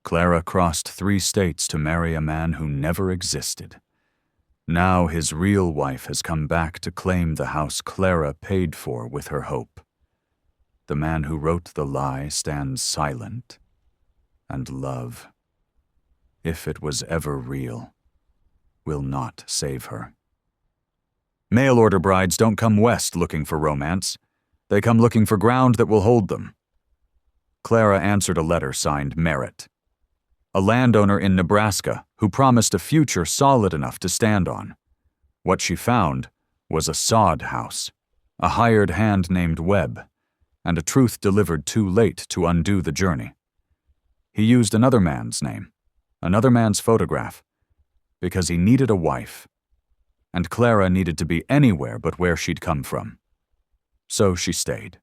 Clara crossed 3 states to marry a man who never existed. Now his real wife has come back to claim the house Clara paid for with her hope. The man who wrote the lie stands silent, and love, if it was ever real, will not save her. Mail-order brides don't come west looking for romance. They come looking for ground that will hold them. Clara answered a letter signed Merritt, a landowner in Nebraska who promised a future solid enough to stand on. What she found was a sod house, a hired hand named Webb, and a truth delivered too late to undo the journey. He used another man's name, another man's photograph, because he needed a wife, and Clara needed to be anywhere but where she'd come from. So she stayed.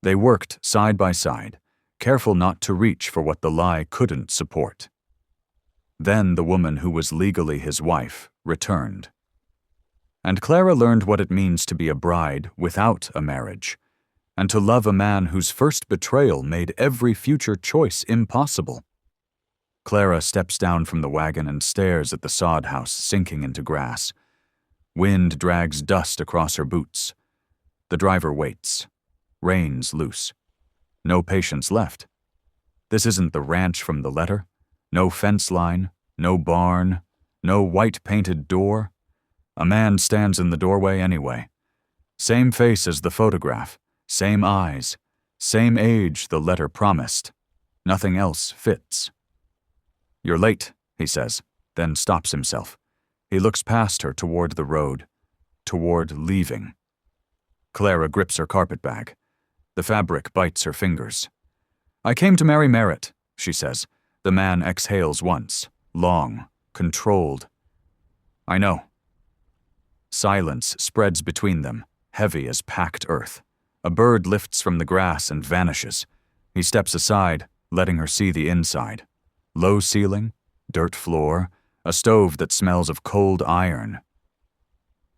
They worked side by side, careful not to reach for what the lie couldn't support. Then the woman who was legally his wife returned. And Clara learned what it means to be a bride without a marriage, and to love a man whose first betrayal made every future choice impossible. Clara steps down from the wagon and stares at the sod house sinking into grass. Wind drags dust across her boots. The driver waits. Reins loose. No patience left. This isn't the ranch from the letter. No fence line, no barn, no white-painted door. A man stands in the doorway anyway. Same face as the photograph, same eyes, same age the letter promised. Nothing else fits. "You're late," he says, then stops himself. He looks past her toward the road, toward leaving. Clara grips her carpetbag. The fabric bites her fingers. "I came to marry Merritt," she says. The man exhales once, long, controlled. "I know." Silence spreads between them, heavy as packed earth. A bird lifts from the grass and vanishes. He steps aside, letting her see the inside. Low ceiling, dirt floor, a stove that smells of cold iron.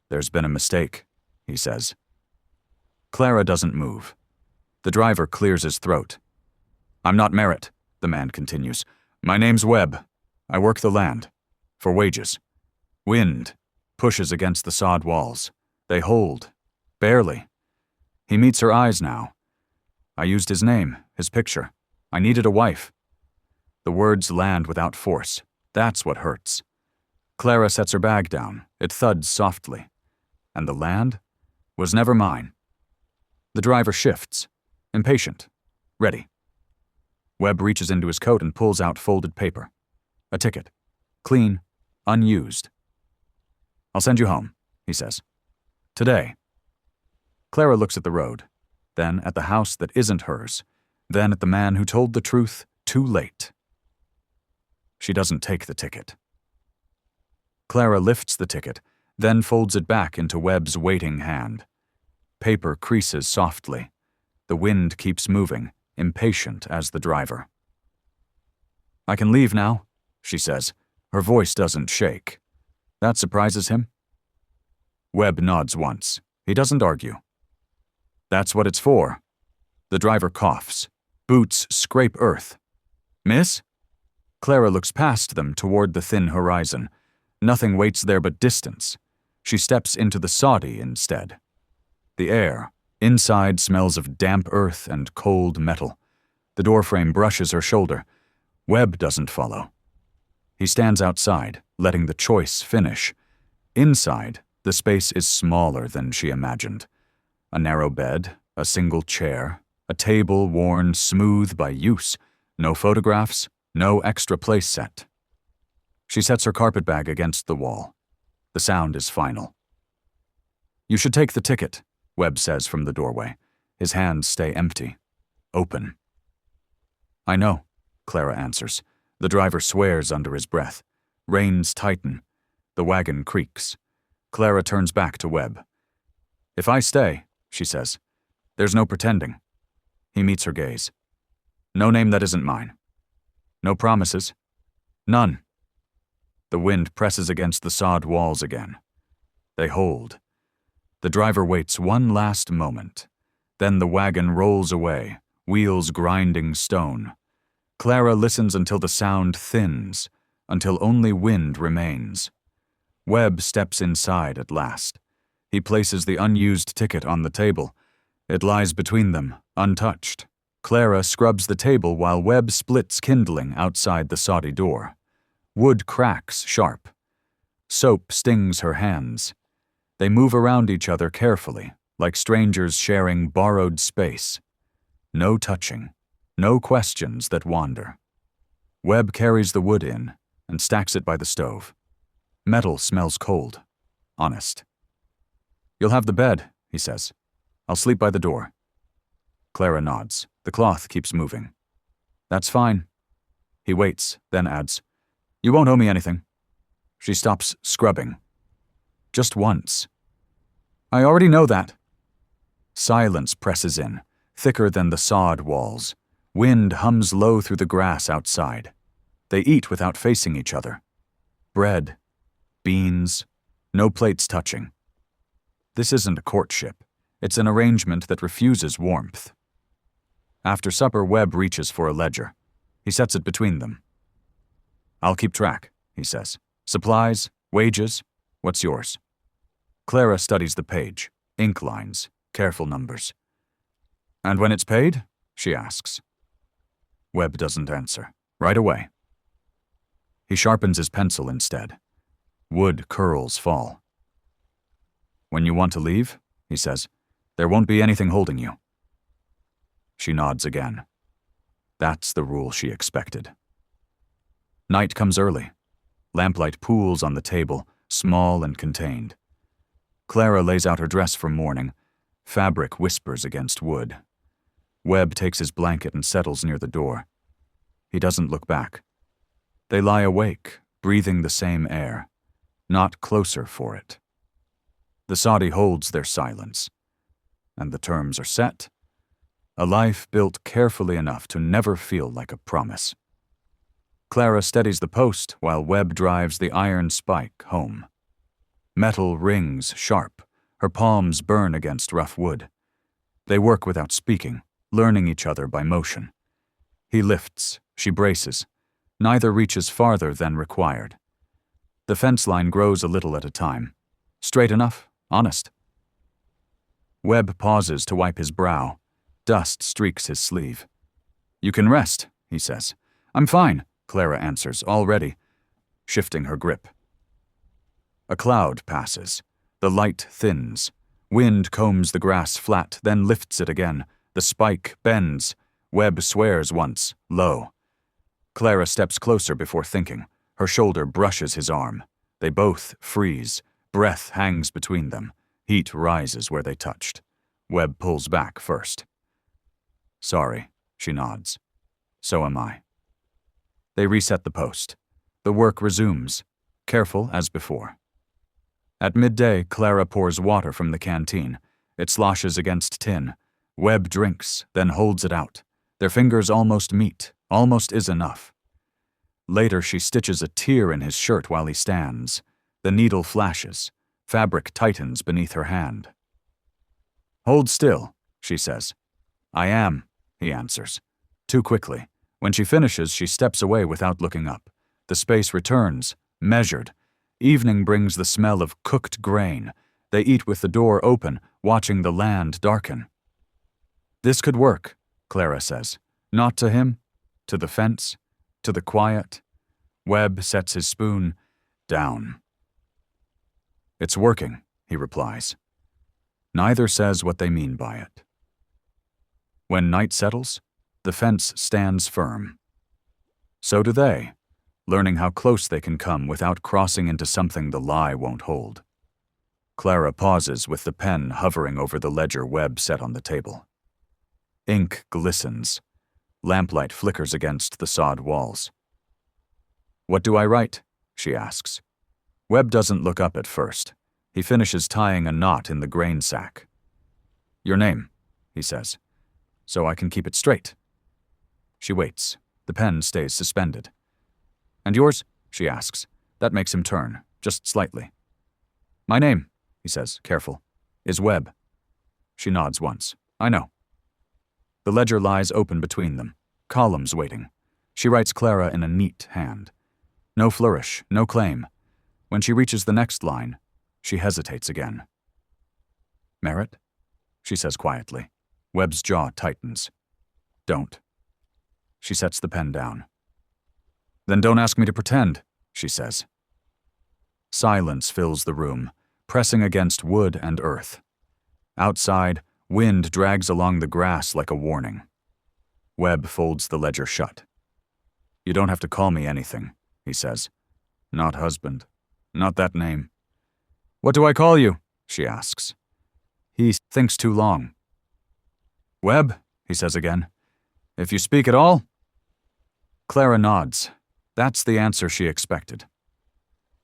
"There's been a mistake," he says. Clara doesn't move. The driver clears his throat. "I'm not Merritt," the man continues. "My name's Webb. I work the land. For wages." Wind pushes against the sod walls. They hold. Barely. He meets her eyes now. "I used his name, his picture. I needed a wife." The words land without force. That's what hurts. Clara sets her bag down. It thuds softly. And the land was never mine. The driver shifts. Impatient. Ready. Webb reaches into his coat and pulls out folded paper. A ticket. Clean. Unused. "I'll send you home," he says. "Today." Clara looks at the road, then at the house that isn't hers, then at the man who told the truth too late. She doesn't take the ticket. Clara lifts the ticket, then folds it back into Webb's waiting hand. Paper creases softly. The wind keeps moving, impatient as the driver. "I can leave now," she says. Her voice doesn't shake. That surprises him. Webb nods once. He doesn't argue. "That's what it's for." The driver coughs. Boots scrape earth. "Miss?" Clara looks past them toward the thin horizon. Nothing waits there but distance. She steps into the soddy instead. The air, inside, smells of damp earth and cold metal. The doorframe brushes her shoulder. Webb doesn't follow. He stands outside, letting the choice finish. Inside, the space is smaller than she imagined. A narrow bed, a single chair, a table worn smooth by use, no photographs, no extra place set. She sets her carpetbag against the wall. The sound is final. "You should take the ticket," Webb says from the doorway. His hands stay empty. Open. "I know," Clara answers. The driver swears under his breath. Reins tighten. The wagon creaks. Clara turns back to Webb. "If I stay," she says, "there's no pretending." He meets her gaze. "No name that isn't mine." "No promises." "None." The wind presses against the sod walls again. They hold. The driver waits one last moment. Then the wagon rolls away, wheels grinding stone. Clara listens until the sound thins, until only wind remains. Webb steps inside at last. He places the unused ticket on the table. It lies between them, untouched. Clara scrubs the table while Webb splits kindling outside the soddy door. Wood cracks sharp. Soap stings her hands. They move around each other carefully, like strangers sharing borrowed space. No touching, no questions that wander. Webb carries the wood in and stacks it by the stove. Metal smells cold, honest. "You'll have the bed," he says. "I'll sleep by the door." Clara nods. The cloth keeps moving. "That's fine." He waits, then adds, "You won't owe me anything." She stops scrubbing. "Just once." "I already know that." Silence presses in, thicker than the sod walls. Wind hums low through the grass outside. They eat without facing each other. Bread, beans, no plates touching. This isn't a courtship. It's an arrangement that refuses warmth. After supper, Webb reaches for a ledger. He sets it between them. "I'll keep track," he says. "Supplies, wages, what's yours?" Clara studies the page, ink lines, careful numbers. "And when it's paid?" she asks. Webb doesn't answer. "Right away." He sharpens his pencil instead. Wood curls fall. "When you want to leave," he says, "there won't be anything holding you." She nods again. That's the rule she expected. Night comes early. Lamplight pools on the table, small and contained. Clara lays out her dress for morning. Fabric whispers against wood. Webb takes his blanket and settles near the door. He doesn't look back. They lie awake, breathing the same air, not closer for it. The soddy holds their silence, and the terms are set. A life built carefully enough to never feel like a promise. Clara steadies the post while Webb drives the iron spike home. Metal rings sharp. Her palms burn against rough wood. They work without speaking, learning each other by motion. He lifts, she braces. Neither reaches farther than required. The fence line grows a little at a time. Straight enough, honest. Webb pauses to wipe his brow. Dust streaks his sleeve. "You can rest," he says. "I'm fine," Clara answers, already, shifting her grip. A cloud passes. The light thins. Wind combs the grass flat, then lifts it again. The spike bends. Webb swears once, low. Clara steps closer before thinking. Her shoulder brushes his arm. They both freeze. Breath hangs between them. Heat rises where they touched. Webb pulls back first. "Sorry," she nods. "So am I." They reset the post. The work resumes, careful as before. At midday, Clara pours water from the canteen. It sloshes against tin. Webb drinks, then holds it out. Their fingers almost meet. Almost is enough. Later, she stitches a tear in his shirt while he stands. The needle flashes. Fabric tightens beneath her hand. "Hold still," she says. "I am," he answers. Too quickly. When she finishes, she steps away without looking up. The space returns, measured. Evening brings the smell of cooked grain. They eat with the door open, watching the land darken. "This could work," Clara says. Not to him, to the fence, to the quiet. Webb sets his spoon down. "It's working," he replies. Neither says what they mean by it. When night settles, the fence stands firm. So do they, learning how close they can come without crossing into something the lie won't hold. Clara pauses with the pen hovering over the ledger Webb set on the table. Ink glistens. Lamplight flickers against the sod walls. "What do I write?" she asks. Webb doesn't look up at first. He finishes tying a knot in the grain sack. "Your name," he says, "so I can keep it straight." She waits. The pen stays suspended. "And yours?" she asks. That makes him turn, just slightly. "My name," he says, careful, "is Webb." She nods once. "I know." The ledger lies open between them, columns waiting. She writes Clara in a neat hand. No flourish, no claim. When she reaches the next line, she hesitates again. Merritt? She says quietly. Webb's jaw tightens. Don't. She sets the pen down. Then don't ask me to pretend, she says. Silence fills the room, pressing against wood and earth. Outside, wind drags along the grass like a warning. Webb folds the ledger shut. You don't have to call me anything, he says. Not husband. Not that name. What do I call you? She asks. He thinks too long. Webb, he says again. If you speak at all? Clara nods. That's the answer she expected.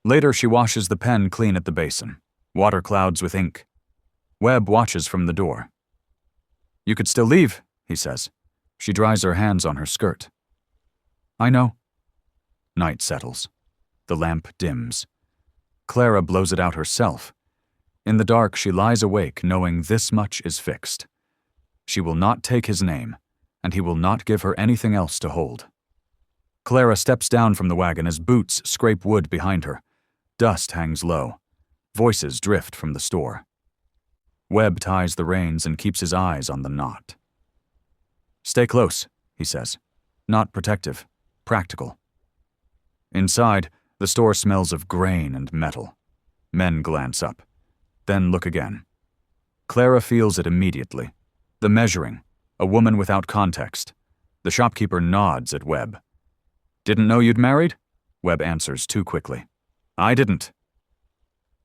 Later, she washes the pen clean at the basin. Water clouds with ink. Webb watches from the door. You could still leave, he says. She dries her hands on her skirt. I know. Night settles. The lamp dims. Clara blows it out herself. In the dark, she lies awake knowing this much is fixed. She will not take his name, and he will not give her anything else to hold. Clara steps down from the wagon as boots scrape wood behind her. Dust hangs low. Voices drift from the store. Webb ties the reins and keeps his eyes on the knot. Stay close, he says. Not protective, practical. Inside, the store smells of grain and metal. Men glance up, then look again. Clara feels it immediately. The measuring, a woman without context. The shopkeeper nods at Webb. Didn't know you'd married? Webb answers too quickly. I didn't.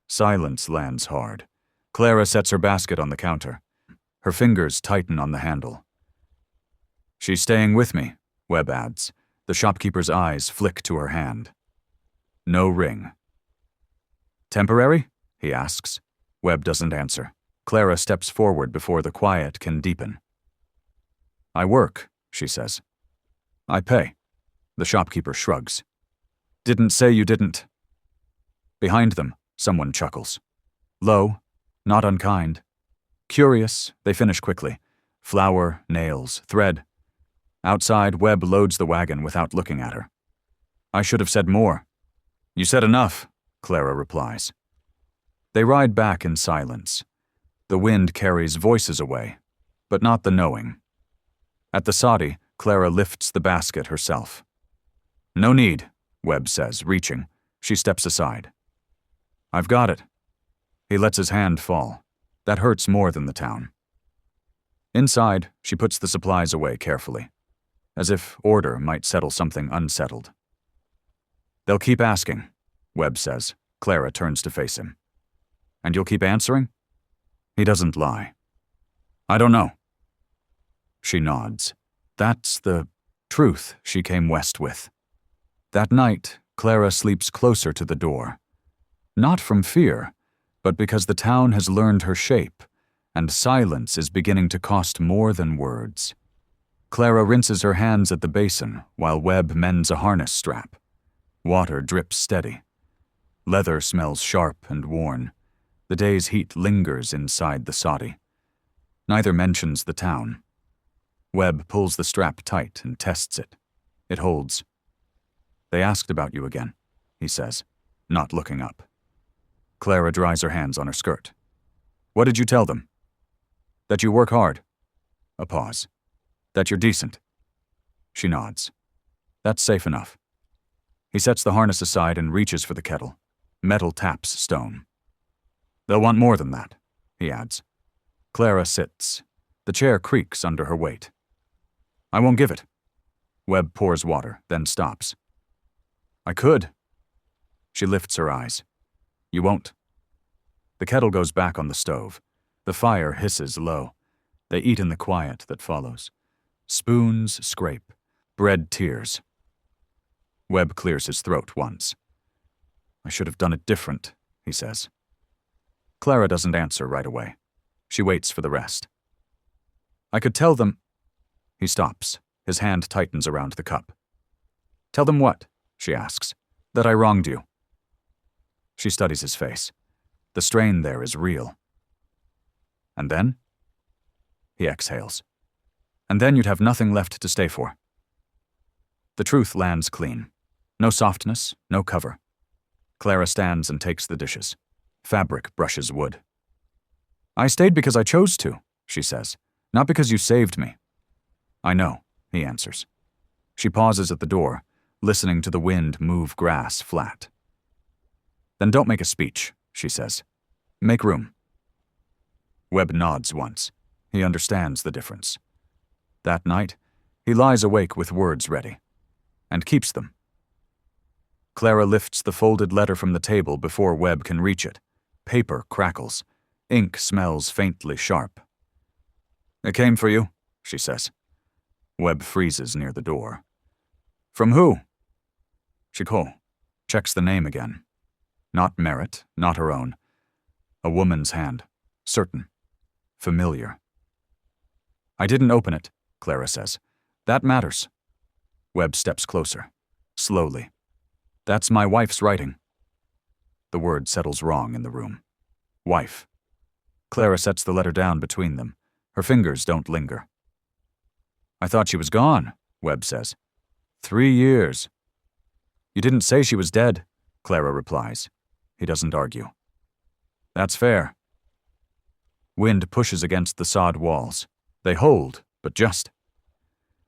Silence lands hard. Clara sets her basket on the counter. Her fingers tighten on the handle. She's staying with me, Webb adds. The shopkeeper's eyes flick to her hand. No ring. Temporary? He asks. Webb doesn't answer. Clara steps forward before the quiet can deepen. I work, she says. I pay. The shopkeeper shrugs. Didn't say you didn't. Behind them, someone chuckles. Low, not unkind. Curious, they finish quickly. Flour, nails, thread. Outside, Webb loads the wagon without looking at her. I should have said more. You said enough, Clara replies. They ride back in silence. The wind carries voices away, but not the knowing. At the soddy, Clara lifts the basket herself. No need, Webb says, reaching. She steps aside. I've got it. He lets his hand fall. That hurts more than the town. Inside, she puts the supplies away carefully, as if order might settle something unsettled. They'll keep asking, Webb says. Clara turns to face him. And you'll keep answering? He doesn't lie. I don't know. She nods. That's the truth she came west with. That night, Clara sleeps closer to the door. Not from fear, but because the town has learned her shape, and silence is beginning to cost more than words. Clara rinses her hands at the basin while Webb mends a harness strap. Water drips steady. Leather smells sharp and worn. The day's heat lingers inside the soddy. Neither mentions the town. Webb pulls the strap tight and tests it. It holds. They asked about you again, he says, not looking up. Clara dries her hands on her skirt. What did you tell them? That you work hard. A pause. That you're decent. She nods. That's safe enough. He sets the harness aside and reaches for the kettle. Metal taps stone. They'll want more than that, he adds. Clara sits. The chair creaks under her weight. I won't give it. Webb pours water, then stops. I could. She lifts her eyes. You won't. The kettle goes back on the stove. The fire hisses low. They eat in the quiet that follows. Spoons scrape. Bread tears. Webb clears his throat once. I should have done it different, he says. Clara doesn't answer right away. She waits for the rest. I could tell them... He stops. His hand tightens around the cup. Tell them what? She asks. That I wronged you. She studies his face. The strain there is real. And then? He exhales. And then you'd have nothing left to stay for. The truth lands clean. No softness, no cover. Clara stands and takes the dishes. Fabric brushes wood. "I stayed because I chose to," she says, "not because you saved me." "I know," he answers. She pauses at the door, listening to the wind move grass flat. "Then don't make a speech," she says. "Make room." Webb nods once. He understands the difference. That night, he lies awake with words ready, and keeps them. Clara lifts the folded letter from the table before Webb can reach it. Paper crackles. Ink smells faintly sharp. "It came for you," she says. Webb freezes near the door. "From who?" Chicot checks the name again. Not Merritt, not her own. A woman's hand. Certain. Familiar. "I didn't open it," Clara says. "That matters." Webb steps closer. Slowly. "That's my wife's writing." The word settles wrong in the room. Wife. Clara sets the letter down between them. Her fingers don't linger. "I thought she was gone," Webb says. 3 years. "You didn't say she was dead," Clara replies. He doesn't argue. "That's fair." Wind pushes against the sod walls. They hold, but just.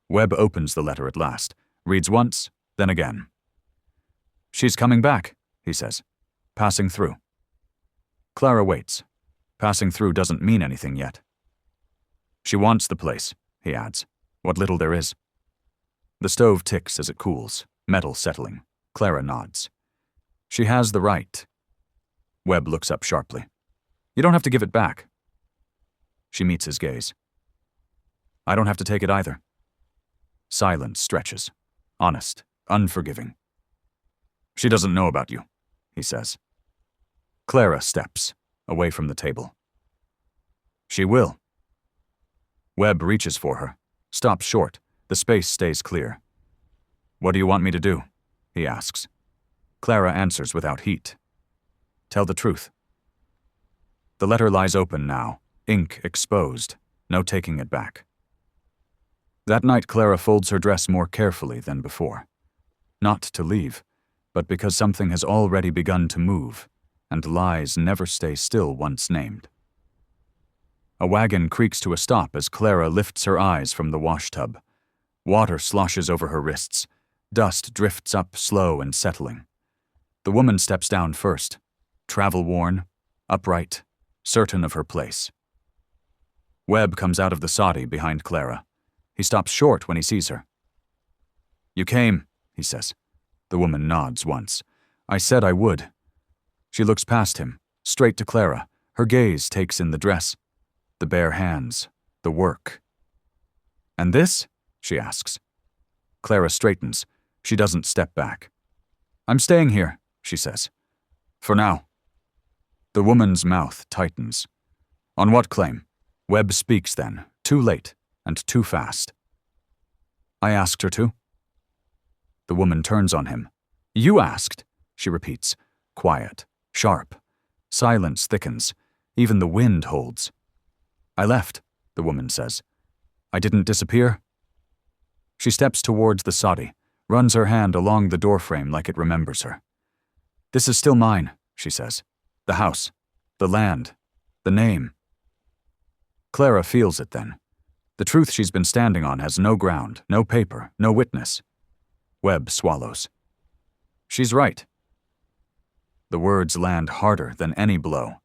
Webb opens the letter at last, reads once, then again. "She's coming back," he says. "Passing through." Clara waits. Passing through doesn't mean anything yet. "She wants the place," he adds. "What little there is." The stove ticks as it cools, metal settling. Clara nods. "She has the right." Webb looks up sharply. "You don't have to give it back." She meets his gaze. "I don't have to take it either." Silence stretches. Honest, unforgiving. "She doesn't know about you," he says. Clara steps, away from the table. "She will." Webb reaches for her, stops short. The space stays clear. "What do you want me to do?" he asks. Clara answers without heat. "Tell the truth." The letter lies open now, ink exposed, no taking it back. That night Clara folds her dress more carefully than before. Not to leave, but because something has already begun to move, and lies never stay still once named. A wagon creaks to a stop as Clara lifts her eyes from the washtub. Water sloshes over her wrists. Dust drifts up, slow and settling. The woman steps down first, travel-worn, upright, certain of her place. Webb comes out of the soddy behind Clara. He stops short when he sees her. "You came," he says. The woman nods once. "I said I would." She looks past him, straight to Clara. Her gaze takes in the dress, the bare hands, the work. "And this?" she asks. Clara straightens. She doesn't step back. "I'm staying here," she says. "For now." The woman's mouth tightens. "On what claim?" Webb speaks then, too late and too fast. "I asked her to." The woman turns on him. "You asked," she repeats, quiet, sharp. Silence thickens. Even the wind holds. "I left," the woman says. "I didn't disappear." She steps towards the soddy, runs her hand along the doorframe like it remembers her. "This is still mine," she says. "The house, the land, the name." Clara feels it then. The truth she's been standing on has no ground, no paper, no witness. Webb swallows. "She's right." The words land harder than any blow.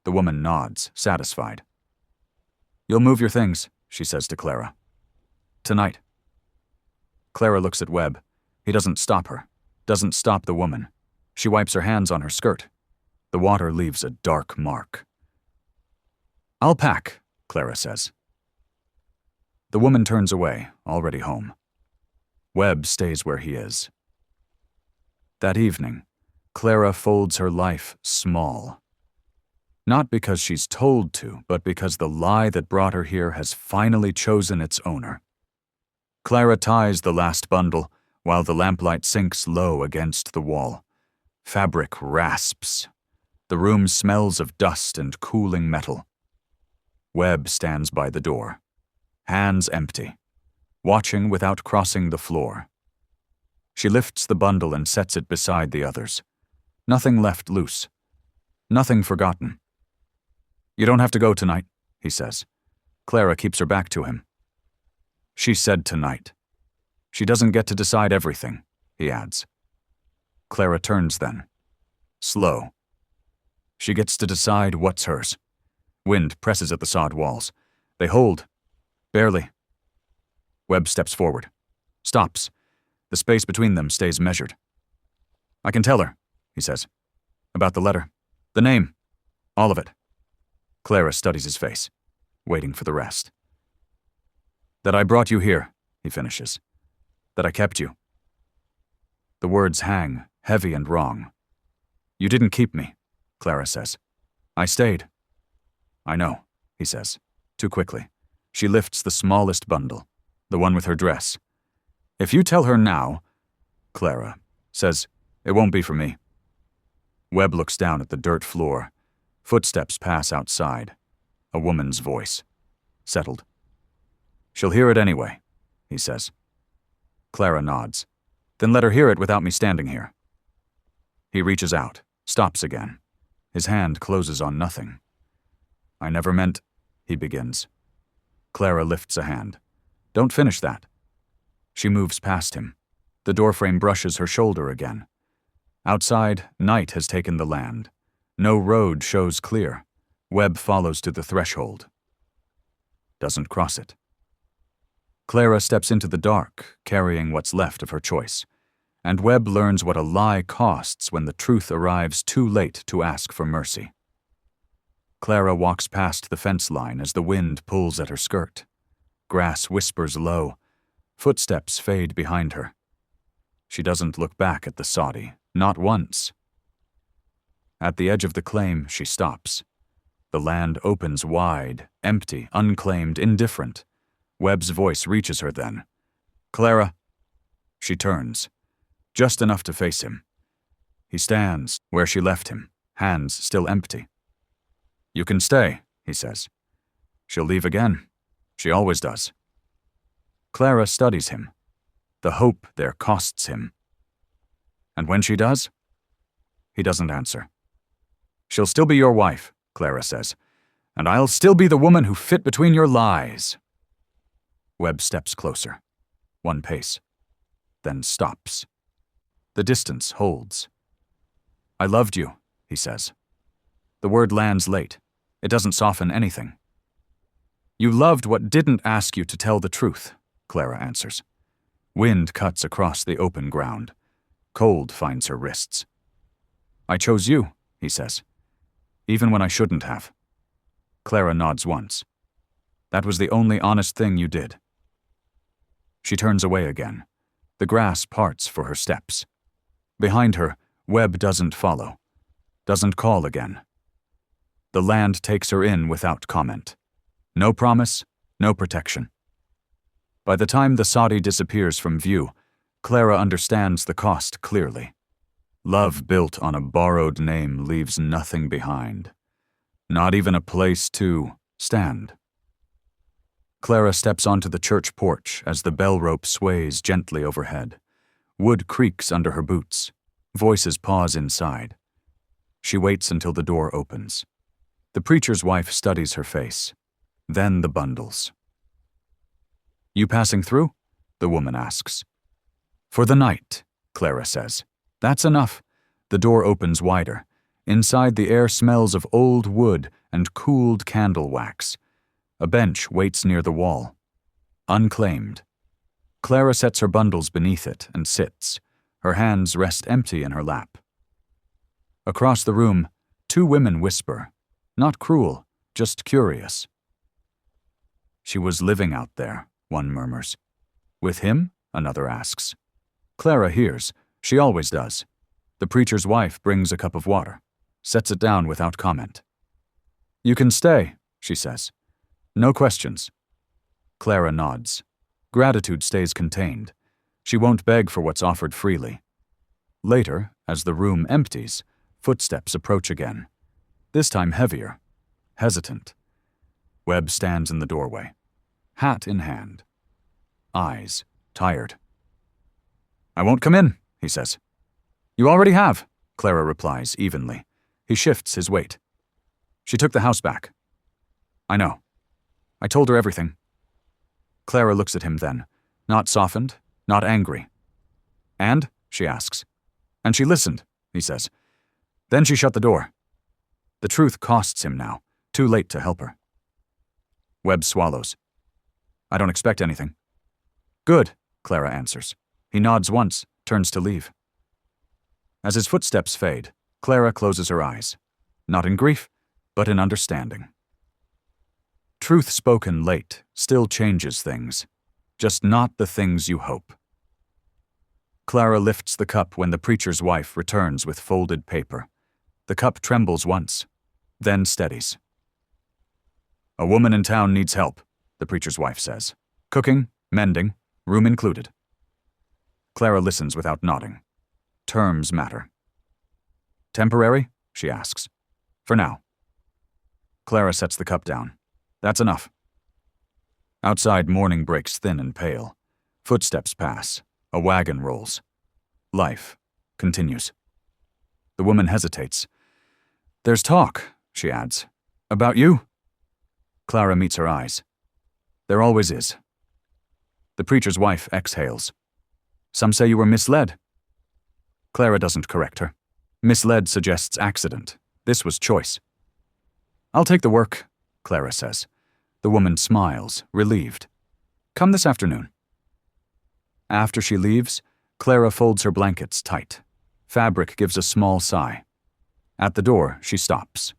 The woman nods, satisfied. "You'll move your things," she says to Clara. "Tonight." Clara looks at Webb. He doesn't stop her, doesn't stop the woman. She wipes her hands on her skirt. The water leaves a dark mark. "I'll pack," Clara says. The woman turns away, already home. Webb stays where he is. That evening, Clara folds her life small. Not because she's told to, but because the lie that brought her here has finally chosen its owner. Clara ties the last bundle, while the lamplight sinks low against the wall. Fabric rasps. The room smells of dust and cooling metal. Webb stands by the door, hands empty, watching without crossing the floor. She lifts the bundle and sets it beside the others. Nothing left loose. Nothing forgotten. "You don't have to go tonight," he says. Clara keeps her back to him. "She said tonight. She doesn't get to decide everything," he adds. Clara turns then. Slow. She gets to decide what's hers. Wind presses at the sod walls. They hold. Barely. Webb steps forward. Stops. The space between them stays measured. "I can tell her," he says. "About the letter. The name. All of it." Clara studies his face, waiting for the rest. "That I brought you here," he finishes. "That I kept you." The words hang, heavy and wrong. "You didn't keep me," Clara says. "I stayed." "I know," he says, too quickly. She lifts the smallest bundle, the one with her dress. "If you tell her now," Clara says, "it won't be for me." Webb looks down at the dirt floor. Footsteps pass outside. A woman's voice. Settled. "She'll hear it anyway," he says. Clara nods. "Then let her hear it without me standing here." He reaches out, stops again. His hand closes on nothing. "I never meant," he begins. Clara lifts a hand. "Don't finish that." She moves past him. The doorframe brushes her shoulder again. Outside, night has taken the land. No road shows clear. Webb follows to the threshold. Doesn't cross it. Clara steps into the dark, carrying what's left of her choice. And Webb learns what a lie costs when the truth arrives too late to ask for mercy. Clara walks past the fence line as the wind pulls at her skirt. Grass whispers low. Footsteps fade behind her. She doesn't look back at the soddy, not once. At the edge of the claim, she stops. The land opens wide, empty, unclaimed, indifferent. Webb's voice reaches her then. "Clara." She turns, just enough to face him. He stands where she left him, hands still empty. "You can stay," he says. "She'll leave again. She always does." Clara studies him. The hope there costs him. "And when she does?" He doesn't answer. "She'll still be your wife," Clara says, "and I'll still be the woman who fit between your lies." Webb steps closer. One pace. Then stops. The distance holds. "I loved you," he says. The word lands late. It doesn't soften anything. "You loved what didn't ask you to tell the truth," Clara answers. Wind cuts across the open ground. Cold finds her wrists. "I chose you," he says, "even when I shouldn't have." Clara nods once. "That was the only honest thing you did." She turns away again. The grass parts for her steps. Behind her, Webb doesn't follow. Doesn't call again. The land takes her in without comment. No promise, no protection. By the time the soddy disappears from view, Clara understands the cost clearly. Love built on a borrowed name leaves nothing behind. Not even a place to stand. Clara steps onto the church porch as the bell rope sways gently overhead. Wood creaks under her boots. Voices pause inside. She waits until the door opens. The preacher's wife studies her face. Then the bundles. "You passing through?" the woman asks. "For the night," Clara says. "That's enough." The door opens wider. Inside, the air smells of old wood and cooled candle wax. A bench waits near the wall. Unclaimed. Clara sets her bundles beneath it and sits. Her hands rest empty in her lap. Across the room, two women whisper. Not cruel, just curious. "She was living out there," one murmurs. "With him?" another asks. Clara hears. She always does. The preacher's wife brings a cup of water, sets it down without comment. "You can stay," she says. "No questions." Clara nods. Gratitude stays contained. She won't beg for what's offered freely. Later, as the room empties, footsteps approach again. This time heavier, hesitant. Webb stands in the doorway, hat in hand. Eyes tired. I won't come in, he says. You already have, Clara replies evenly. He shifts his weight. She took the house back. I know. I told her everything. Clara looks at him then, not softened, not angry. And? She asks. And she listened, he says. Then she shut the door. The truth costs him now, too late to help her. Webb swallows. I don't expect anything. Good, Clara answers. He nods once, turns to leave. As his footsteps fade, Clara closes her eyes, not in grief, but in understanding. Truth spoken late still changes things, just not the things you hope. Clara lifts the cup when the preacher's wife returns with folded paper. The cup trembles once, then steadies. A woman in town needs help, the preacher's wife says. Cooking, mending, room included. Clara listens without nodding. Terms matter. Temporary? She asks. For now. Clara sets the cup down. That's enough. Outside, morning breaks thin and pale. Footsteps pass. A wagon rolls. Life continues. The woman hesitates. There's talk, she adds. About you? Clara meets her eyes. There always is. The preacher's wife exhales. Some say you were misled. Clara doesn't correct her. Misled suggests accident. This was choice. I'll take the work, Clara says. The woman smiles, relieved. Come this afternoon. After she leaves, Clara folds her blankets tight. Fabric gives a small sigh. At the door, she stops.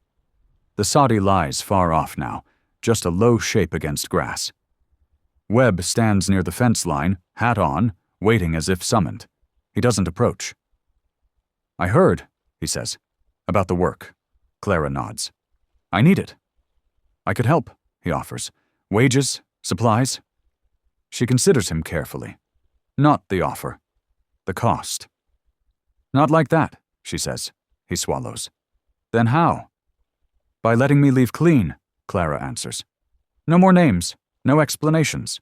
The soddy lies far off now, just a low shape against grass. Webb stands near the fence line, hat on, waiting as if summoned. He doesn't approach. I heard, he says, about the work. Clara nods. I need it. I could help, he offers. Wages, supplies. She considers him carefully. Not the offer. The cost. Not like that, she says. He swallows. Then how? By letting me leave clean, Clara answers. No more names, no explanations.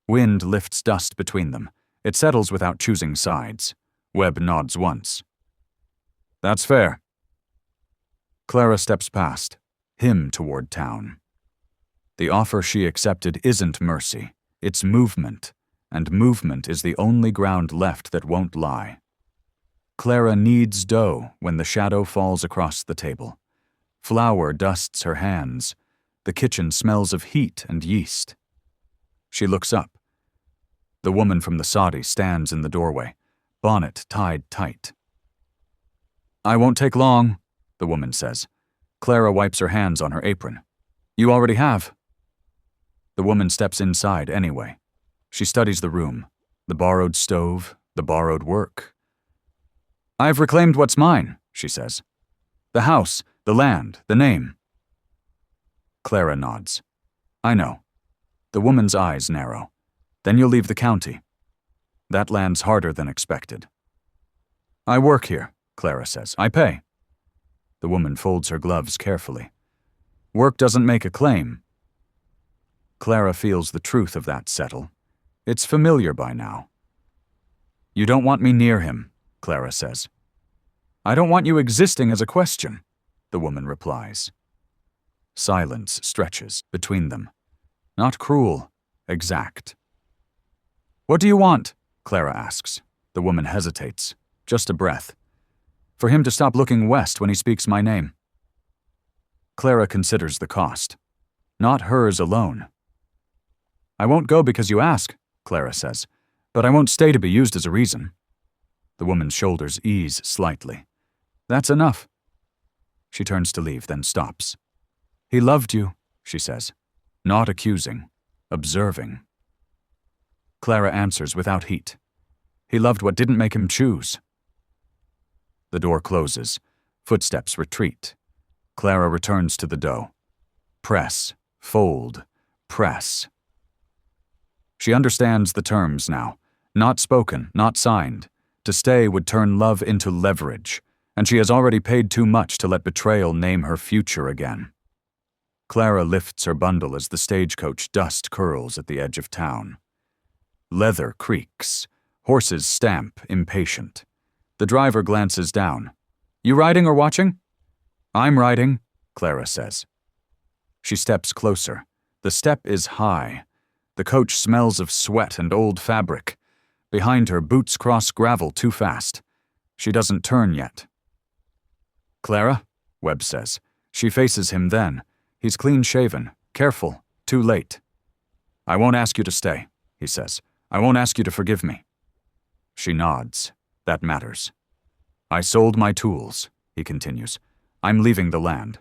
Wind lifts dust between them. It settles without choosing sides. Webb nods once. That's fair. Clara steps past, him toward town. The offer she accepted isn't mercy, it's movement, and movement is the only ground left that won't lie. Clara kneads dough when the shadow falls across the table. Flour dusts her hands. The kitchen smells of heat and yeast. She looks up. The woman from the soddy stands in the doorway, bonnet tied tight. I won't take long, the woman says. Clara wipes her hands on her apron. You already have. The woman steps inside anyway. She studies the room, the borrowed stove, the borrowed work. I've reclaimed what's mine, she says. The house, the land, the name. Clara nods. I know. The woman's eyes narrow. Then you'll leave the county. That land's harder than expected. I work here, Clara says. I pay. The woman folds her gloves carefully. Work doesn't make a claim. Clara feels the truth of that settle. It's familiar by now. You don't want me near him, Clara says. I don't want you existing as a question, the woman replies. Silence stretches between them. Not cruel, exact. What do you want? Clara asks. The woman hesitates. Just a breath. For him to stop looking west when he speaks my name. Clara considers the cost. Not hers alone. I won't go because you ask, Clara says, but I won't stay to be used as a reason. The woman's shoulders ease slightly. That's enough. She turns to leave, then stops. He loved you, she says. Not accusing, observing. Clara answers without heat. He loved what didn't make him choose. The door closes. Footsteps retreat. Clara returns to the dough. Press, fold, press. She understands the terms now. Not spoken, not signed. To stay would turn love into leverage, and she has already paid too much to let betrayal name her future again. Clara lifts her bundle as the stagecoach dust curls at the edge of town. Leather creaks. Horses stamp, impatient. The driver glances down. You riding or watching? I'm riding, Clara says. She steps closer. The step is high. The coach smells of sweat and old fabric. Behind her, boots cross gravel too fast. She doesn't turn yet. Clara, Webb says. She faces him then. He's clean-shaven. Careful. Too late. I won't ask you to stay, he says. I won't ask you to forgive me. She nods. That matters. I sold my tools, he continues. I'm leaving the land.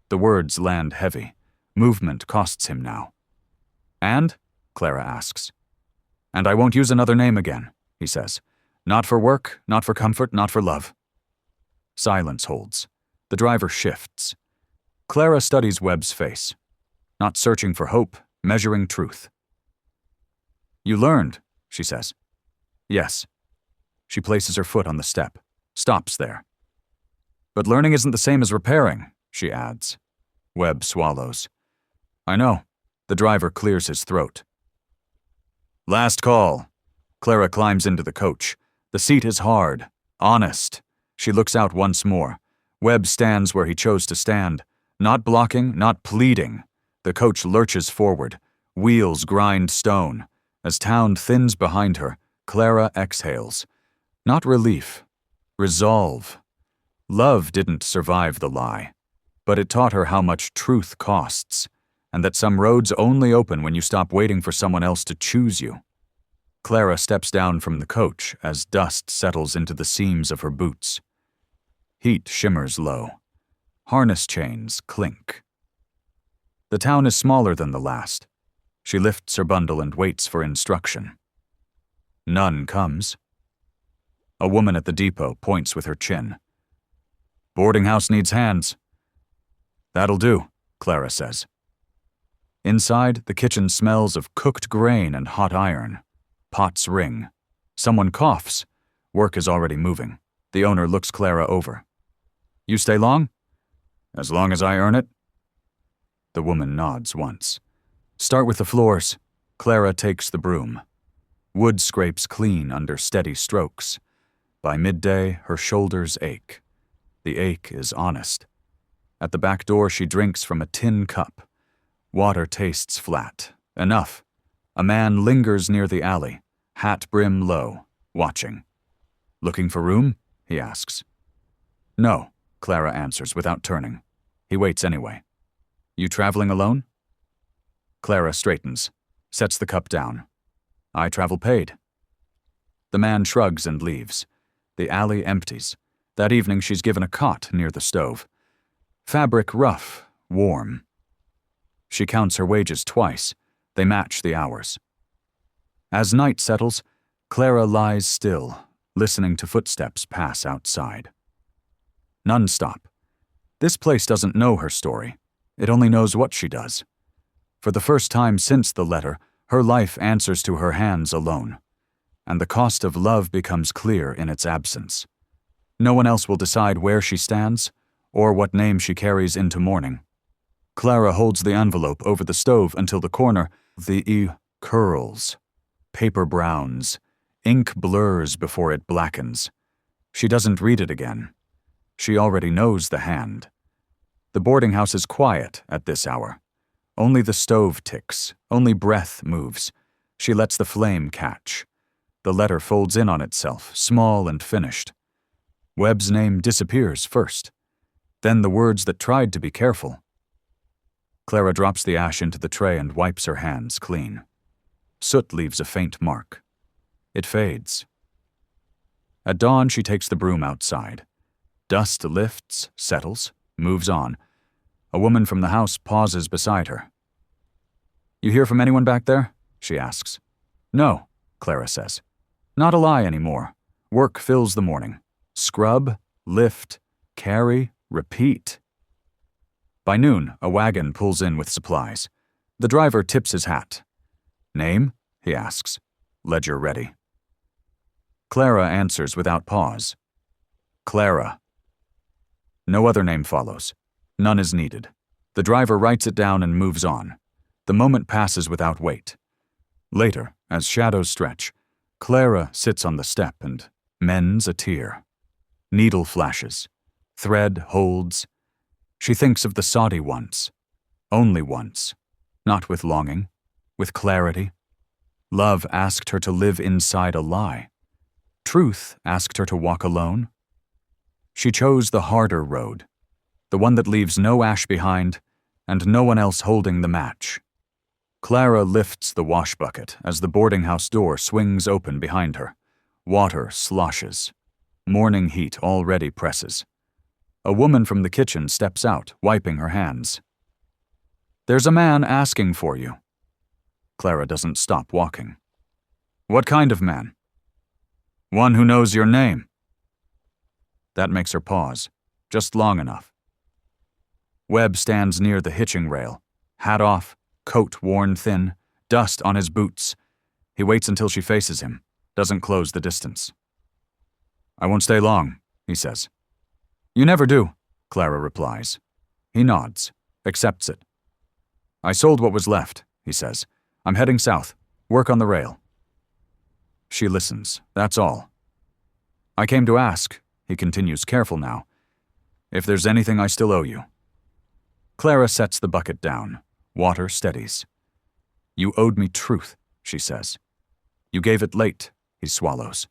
The words land heavy. Movement costs him now. And? Clara asks. And I won't use another name again, he says. Not for work, not for comfort, not for love. Silence holds. The driver shifts. Clara studies Webb's face. Not searching for hope, measuring truth. You learned, she says. Yes. She places her foot on the step, stops there. But learning isn't the same as repairing, she adds. Webb swallows. I know. The driver clears his throat. Last call. Clara climbs into the coach. The seat is hard, honest. She looks out once more. Webb stands where he chose to stand, not blocking, not pleading. The coach lurches forward. Wheels grind stone. As town thins behind her, Clara exhales. Not relief. Resolve. Love didn't survive the lie, but it taught her how much truth costs, and that some roads only open when you stop waiting for someone else to choose you. Clara steps down from the coach as dust settles into the seams of her boots. Heat shimmers low. Harness chains clink. The town is smaller than the last. She lifts her bundle and waits for instruction. None comes. A woman at the depot points with her chin. Boarding house needs hands. That'll do, Clara says. Inside, the kitchen smells of cooked grain and hot iron. Pots ring. Someone coughs. Work is already moving. The owner looks Clara over. You stay long? As long as I earn it. The woman nods once. Start with the floors. Clara takes the broom. Wood scrapes clean under steady strokes. By midday, her shoulders ache. The ache is honest. At the back door, she drinks from a tin cup. Water tastes flat. Enough. A man lingers near the alley, hat brim low, watching. Looking for room? He asks. No, Clara answers without turning. He waits anyway. You traveling alone? Clara straightens, sets the cup down. I travel paid. The man shrugs and leaves. The alley empties. That evening she's given a cot near the stove. Fabric rough, warm. She counts her wages twice. They match the hours. As night settles, Clara lies still, listening to footsteps pass outside. None stop. This place doesn't know her story. It only knows what she does. For the first time since the letter, her life answers to her hands alone, and the cost of love becomes clear in its absence. No one else will decide where she stands or what name she carries into morning. Clara holds the envelope over the stove until the corner, the E curls. Paper browns. Ink blurs before it blackens. She doesn't read it again. She already knows the hand. The boarding house is quiet at this hour. Only the stove ticks. Only breath moves. She lets the flame catch. The letter folds in on itself, small and finished. Webb's name disappears first. Then the words that tried to be careful. Clara drops the ash into the tray and wipes her hands clean. Soot leaves a faint mark. It fades. At dawn, she takes the broom outside. Dust lifts, settles, moves on. A woman from the house pauses beside her. You hear from anyone back there? She asks. No, Clara says. Not a lie anymore. Work fills the morning. Scrub, lift, carry, repeat. By noon, a wagon pulls in with supplies. The driver tips his hat. Name? He asks. Ledger ready. Clara answers without pause. Clara. No other name follows. None is needed. The driver writes it down and moves on. The moment passes without wait. Later, as shadows stretch, Clara sits on the step and mends a tear. Needle flashes. Thread holds. She thinks of the Saudi once. Only once. Not with longing. With clarity. Love asked her to live inside a lie. Truth asked her to walk alone. She chose the harder road, the one that leaves no ash behind and no one else holding the match. Clara lifts the wash bucket as the boarding house door swings open behind her. Water sloshes. Morning heat already presses. A woman from the kitchen steps out, wiping her hands. "There's a man asking for you." Clara doesn't stop walking. "What kind of man?" "One who knows your name." That makes her pause, just long enough. Webb stands near the hitching rail, hat off, coat worn thin, dust on his boots. He waits until she faces him, doesn't close the distance. "I won't stay long," he says. "You never do," Clara replies. He nods, accepts it. "I sold what was left," he says. "I'm heading south. Work on the rail." She listens, that's all. "I came to ask," he continues, careful now, "if there's anything I still owe you." Clara sets the bucket down. Water steadies. "You owed me truth," she says. "You gave it late," he swallows.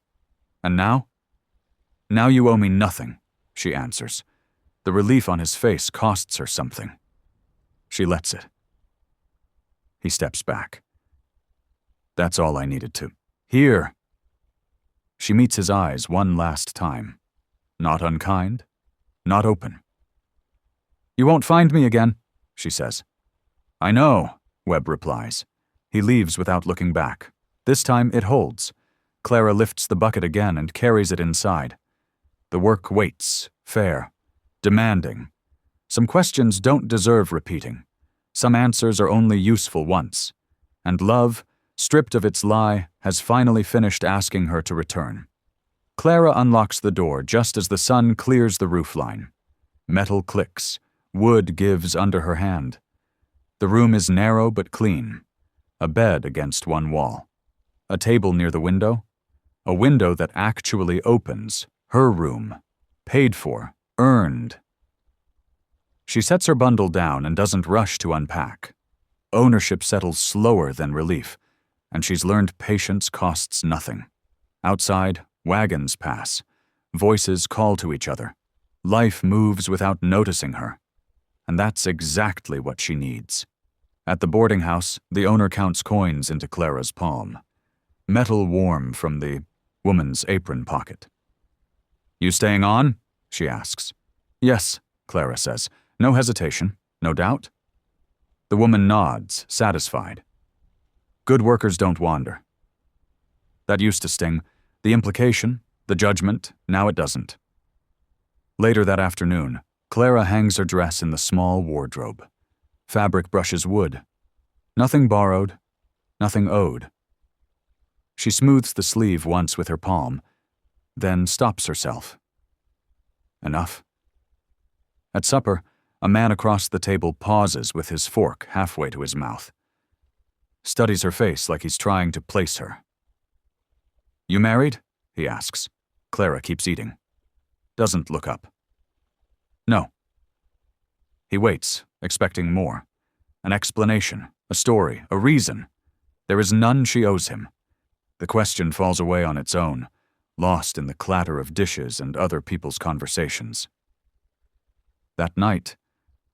"And now?" "Now you owe me nothing," she answers. The relief on his face costs her something. She lets it. He steps back. "That's all I needed to hear." She meets his eyes one last time. Not unkind, not open. "You won't find me again," she says. "I know," Webb replies. He leaves without looking back. This time it holds. Clara lifts the bucket again and carries it inside. The work waits, fair, demanding. Some questions don't deserve repeating. Some answers are only useful once. And love, stripped of its lie, has finally finished asking her to return. Clara unlocks the door just as the sun clears the roofline. Metal clicks. Wood gives under her hand. The room is narrow but clean. A bed against one wall. A table near the window. A window that actually opens. Her room. Paid for. Earned. She sets her bundle down and doesn't rush to unpack. Ownership settles slower than relief, and she's learned patience costs nothing. Outside, wagons pass. Voices call to each other. Life moves without noticing her. And that's exactly what she needs. At the boarding house, the owner counts coins into Clara's palm. Metal warm from the woman's apron pocket. "You staying on?" she asks. "Yes," Clara says. No hesitation, no doubt. The woman nods, satisfied. Good workers don't wander. That used to sting. The implication, the judgment, now it doesn't. Later that afternoon, Clara hangs her dress in the small wardrobe. Fabric brushes wood. Nothing borrowed, nothing owed. She smooths the sleeve once with her palm, then stops herself. Enough. At supper, a man across the table pauses with his fork halfway to his mouth. Studies her face like he's trying to place her. "You married?" he asks. Clara keeps eating. Doesn't look up. "No." He waits, expecting more. An explanation, a story, a reason. There is none she owes him. The question falls away on its own, lost in the clatter of dishes and other people's conversations. That night,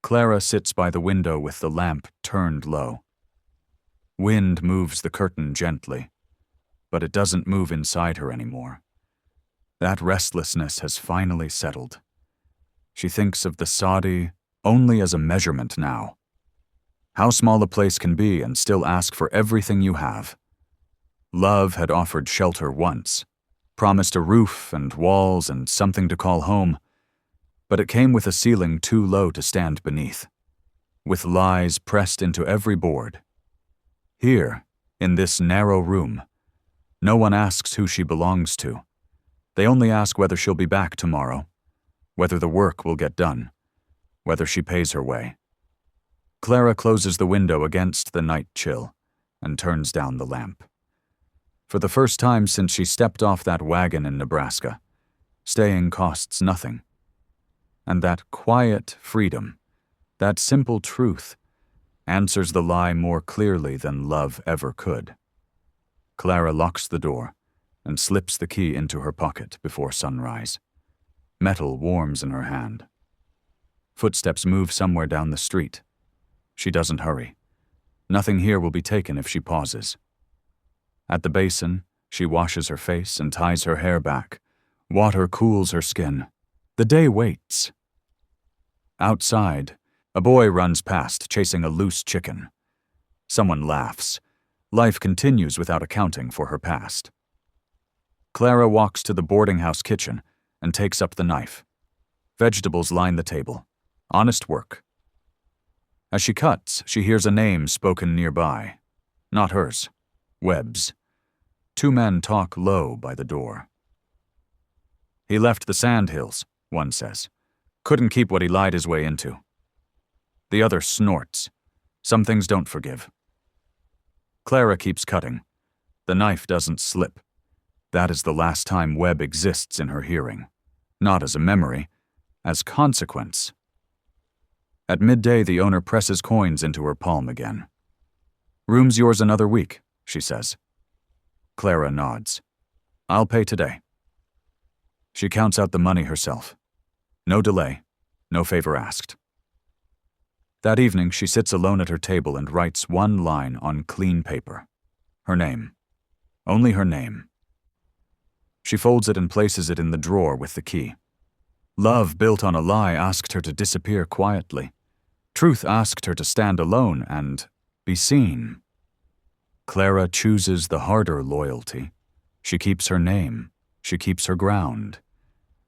Clara sits by the window with the lamp turned low. Wind moves the curtain gently, but it doesn't move inside her anymore. That restlessness has finally settled. She thinks of the Saudi only as a measurement now. How small a place can be and still ask for everything you have. Love had offered shelter once, promised a roof and walls and something to call home, but it came with a ceiling too low to stand beneath, with lies pressed into every board. Here, in this narrow room, no one asks who she belongs to. They only ask whether she'll be back tomorrow, whether the work will get done, whether she pays her way. Clara closes the window against the night chill and turns down the lamp. For the first time since she stepped off that wagon in Nebraska, staying costs nothing. And that quiet freedom, that simple truth, answers the lie more clearly than love ever could. Clara locks the door and slips the key into her pocket before sunrise. Metal warms in her hand. Footsteps move somewhere down the street. She doesn't hurry. Nothing here will be taken if she pauses. At the basin, she washes her face and ties her hair back. Water cools her skin. The day waits. Outside, a boy runs past, chasing a loose chicken. Someone laughs. Life continues without accounting for her past. Clara walks to the boarding house kitchen and takes up the knife. Vegetables line the table. Honest work. As she cuts, she hears a name spoken nearby. Not hers. Webb's. Two men talk low by the door. He left the sandhills, one says. Couldn't keep what he lied his way into. The other snorts. Some things don't forgive. Clara keeps cutting. The knife doesn't slip. That is the last time Webb exists in her hearing. Not as a memory, as consequence. At midday, the owner presses coins into her palm again. Room's yours another week, she says. Clara nods. I'll pay today. She counts out the money herself. No delay, no favor asked. That evening, she sits alone at her table and writes one line on clean paper. Her name. Only her name. She folds it and places it in the drawer with the key. Love built on a lie asked her to disappear quietly. Truth asked her to stand alone and be seen. Clara chooses the harder loyalty. She keeps her name. She keeps her ground.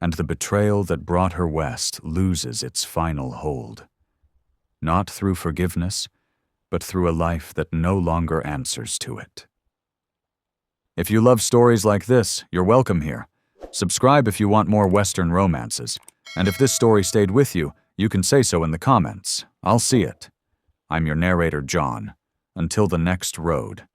And the betrayal that brought her west loses its final hold. Not through forgiveness, but through a life that no longer answers to it. If you love stories like this, you're welcome here. Subscribe if you want more Western romances. And if this story stayed with you, you can say so in the comments. I'll see it. I'm your narrator, John. Until the next road.